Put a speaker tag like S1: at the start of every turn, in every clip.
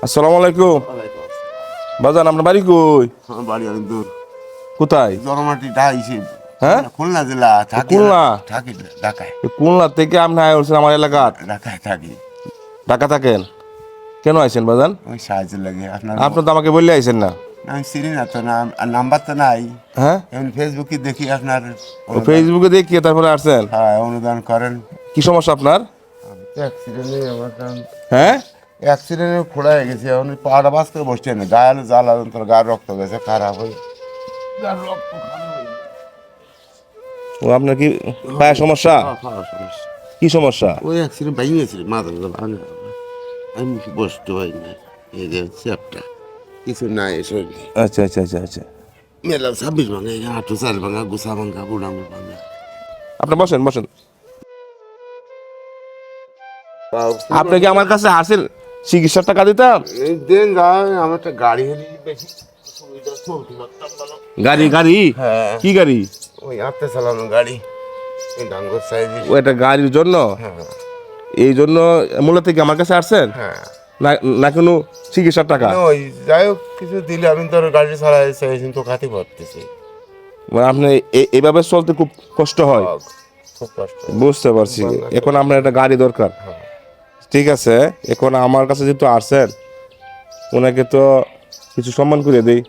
S1: আসসালামু আলাইকুম। বাজান আপনার বাড়ি কই?
S2: আমার বাড়ি অনেক দূর।
S1: কোথায়?
S2: জনমাটি ঢাইছে।
S1: হ্যাঁ,
S2: খুলনা জেলা থাকি।
S1: খুলনা?
S2: থাকি ঢাকায়।
S1: খুলনা থেকে আপনি আইসেন আমার এলাকাত?
S2: ঢাকায় থাকি।
S1: ঢাকা থাকেন? কেন আইসেন বাজান?
S2: ওই সাহায্য লাগে আপনার।
S1: আপনি তো আমাকে বললে আইসেন না।
S2: আমি চিনি না তো, নাম আর নাম্বার তো নাই।
S1: হ্যাঁ,
S2: এমন ফেসবুকে দেখি আপনার
S1: ফেসবুকে দেখিয়ে তারপরে আসছেন?
S2: হ্যাঁ, অনুদান করেন।
S1: কি সমস্যা আপনার?
S2: আমি তো অ্যাক্সিডেন্টে আমার
S1: হ্যাঁ,
S2: অ্যাক্সিডেন্টে খোলা হয়ে গেছে। এখন পাহাড়া বাস করে বসছে না, গায়ে জ্বালা যন্ত্র, গায়ের রক্ত গেছে খারাপ হয়ে। গায়ের রক্ত খারাপ হয়ে
S1: ও আপনার কি পায়ের সমস্যা?
S2: সমস্যা।
S1: কি সমস্যা?
S2: ওই অ্যাক্সিডেন্ট ভেঙে গেছিল, মাথা ভাঙা। আমি বসতে পারি না, এই যে চ্যাপটা কিছু নাই শরীরে।
S1: আচ্ছা আচ্ছা আচ্ছা আচ্ছা,
S2: মেলা 26 ভাঙা, হাঁটু চার ভাঙা, গুছা ভাঙা, বুড়াঙ্গুর ভাঙা।
S1: আপনি বসেন বসেন। আপনি কি আমার কাছে আসেন চিকিৎসার টাকা দিতাম?
S2: এই দিন যায় আমার একটা গাড়ি হলে বেশি সুবিধা, চলতে পারতাম ভালো।
S1: গাড়ি গাড়ি?
S2: হ্যাঁ,
S1: কি গাড়ি?
S2: ওই হাতে চালানো গাড়ি, ওই ডাঙ্গর সাইজের।
S1: ও একটা গাড়ির জন্য?
S2: হ্যাঁ
S1: এই জন্য মূলত কি আমার কাছে আসছেন?
S2: হ্যাঁ,
S1: না না কোনো চিকিৎসার টাকা?
S2: ওই যাই হোক কিছু দিলে আমি তোর গাড়ি চালাই তো খাতে পারতেছি।
S1: মানে আপনি এইভাবে চলতে খুব কষ্ট হয়?
S2: খুব কষ্ট।
S1: বুঝতে পারছি। এখন আপনার একটা গাড়ি দরকার।
S2: হ্যাঁ।
S1: ঠিক আছে, এখন আমার কাছে যেহেতু আসছেন, ওনাকে তো কিছু সম্মান করে দিই।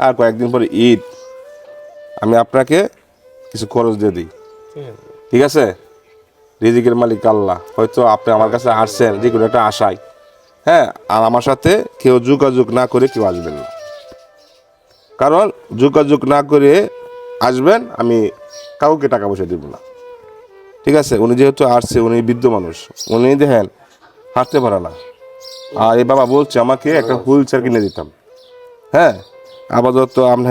S1: আর কয়েকদিন পরে ঈদ, আমি আপনাকে কিছু খরচ দিয়ে দিই। ঠিক আছে? রিজিকের মালিক আল্লাহ। হয়তো আপনি আমার কাছে আসছেন যে কোনো একটা আশায়, হ্যাঁ, আর আমার সাথে কেউ যোগাযোগ না করে কেউ আসবেন না। কারণ যোগাযোগ না করে আসবেন, আমি কাউকে টাকা পয়সা দেব না। ঠিক আছে? উনি যেহেতু আসছে, উনি বৃদ্ধ মানুষ, উনি দেখেন হাঁটতে পারে না। আর এই বাবা বলছে আমাকে একটা হুইল চেয়ার কিনে দিতাম। হ্যাঁ, আপাতত আপনি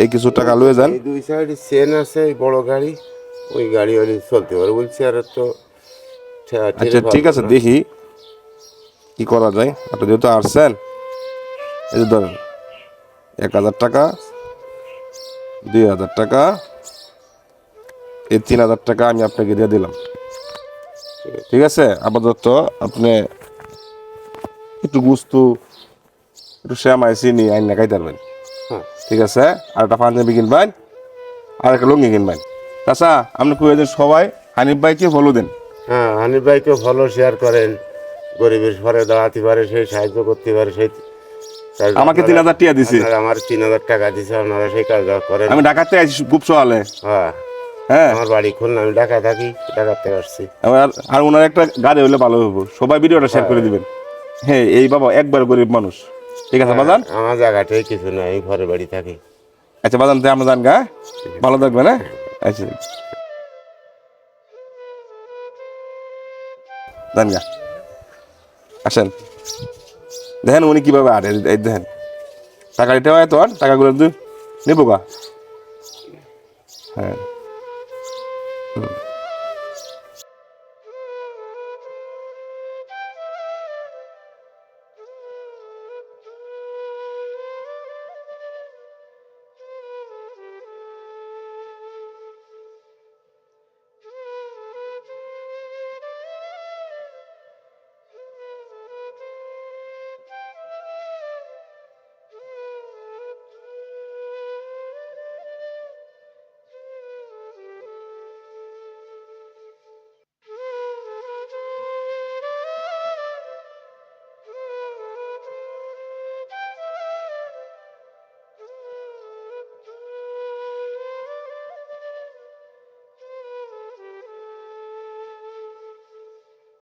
S1: এই কিছু টাকা লয়ে যান।
S2: এই দুই সাইডে চেন আছে, এই বড় গাড়ি, ওই গাড়ি হলে চলতে পারে। বলছি আর তো
S1: আচ্ছা ঠিক আছে, দেখি কি করা যায়। আপনি যেহেতু আসছেন, এই যে ধরেন 1,000 টাকা, 2,000 টাকা, এই 3,000 টাকা আমি আপনাকে দিয়ে দিলাম। ঠিক আছে? আপাতত আপনি একটু গুস্তু, একটু শ্যামাই চিনি আইন না খাইতে পারবেন।
S2: হ্যাঁ।
S1: ঠিক আছে? আর একটা পাঞ্জাবি কিনবেন, আর একটা লুঙ্গি কিনবেন। আচ্ছা, আপনি কয়ে দেন সবাই হানিফ ভাইকে ফলো দেন।
S2: হ্যাঁ, হানিফ ভাইকেও ভালো শেয়ার করেন। গরিবের ঘরে দাঁড়াতে পারে, সেই সাহায্য করতে পারে, সেই
S1: আমাকে 3,000 টাকা দিছে।
S2: আমার 3,000 টাকা দিছে, আপনারা সেই কাজ করেন।
S1: আমি ঢাকাতে আইছি খুব সকালে।
S2: হ্যাঁ,
S1: হ্যাঁ,
S2: আমার বাড়ি খুলনা, আমি ঢাকায় থাকি, ঢাকাতে আসছি।
S1: আর ওনার একটা গাড়ি হলে ভালো হবো। সবাই ভিডিওটা শেয়ার করে দিবেন। হ্যাঁ, এই বাবা একবার গরিব মানুষ। ঠিক আছে বাজান?
S2: আমার জায়গাটাই কিছু নাই, আমি ঘরে বাড়ি থাকি।
S1: আচ্ছা বাজান, তো আমরা যান গা, ভালো থাকবেন। হ্যাঁ, আচ্ছা যান গা, আসেন। দেখেন উনি কিভাবে আরে, এই দেখেন টাকা দিতে হয় তো, আর টাকাগুলো নেবো গা। হ্যাঁ।